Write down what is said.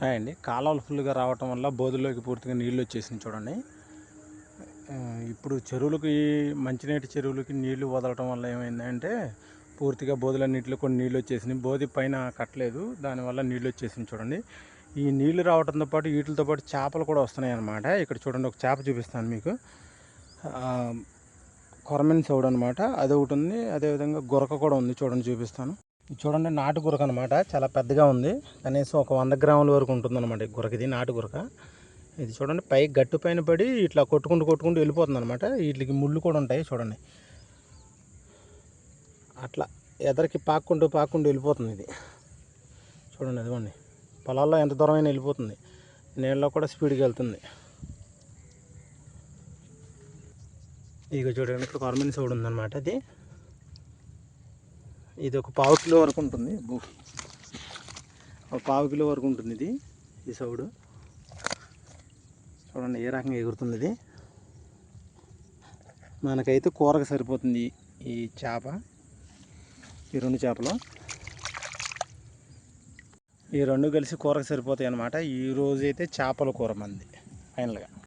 Hi అండి. కాలువలు ఫుల్గా రావటం వల్ల బోధుల్లోకి పూర్తిగా నీళ్ళు వచ్చేసింది చూడండి. ఇప్పుడు చెరువులకి, మంచినీటి చెరువులకి నీళ్లు వదలటం వల్ల ఏమైందంటే పూర్తిగా బోధులన్నింటిలో కొన్ని నీళ్ళు వచ్చేసినాయి. బోధి పైన కట్టలేదు, దానివల్ల నీళ్ళు వచ్చేసింది చూడండి. ఈ నీళ్లు రావడంతో పాటు వీటితో పాటు చేపలు కూడా వస్తున్నాయి అన్నమాట. ఇక్కడ చూడండి, ఒక చేప చూపిస్తాను మీకు. కొరమెన్ సౌడ్ అనమాట, అది ఒకటి ఉంది. అదేవిధంగా గురక కూడా ఉంది, చూడండి చూపిస్తాను. చూడండి, నాటు గురక అనమాట, చాలా పెద్దగా ఉంది. కనీసం ఒక 100 గ్రాముల వరకు ఉంటుంది అనమాట ఈ గురక. ఇది నాటు గురక. ఇది చూడండి, పై గట్టు పైన పడి ఇట్లా కొట్టుకుంటూ వెళ్ళిపోతుంది అనమాట. వీటికి ముళ్ళు కూడా ఉంటాయి చూడండి. అట్లా ఎదరికి పాక్కుంటూ వెళ్ళిపోతుంది ఇది. చూడండి, అదిగోండి, పొలాల్లో ఎంత దూరమైనా వెళ్ళిపోతుంది. నీళ్ళలో కూడా స్పీడ్గా వెళ్తుంది. ఇక చూడండి, ఇక్కడ కొరమెన్ సౌడ్ ఉందన్నమాట. ఇది ఒక 1/4 కిలో వరకు ఉంటుంది. ఒక 1/4 కిలో వరకు ఉంటుంది ఇది, ఈ సౌడు. చూడండి ఏ రకంగా ఎగురుతుంది ఇది. మనకైతే కూరకు సరిపోతుంది ఈ చేప. ఈ 2 చేపలు, ఈ 2 కలిసి కూరకు సరిపోతాయి అన్నమాట. ఈరోజు అయితే చేపల కూర మంది ఫైనల్గా.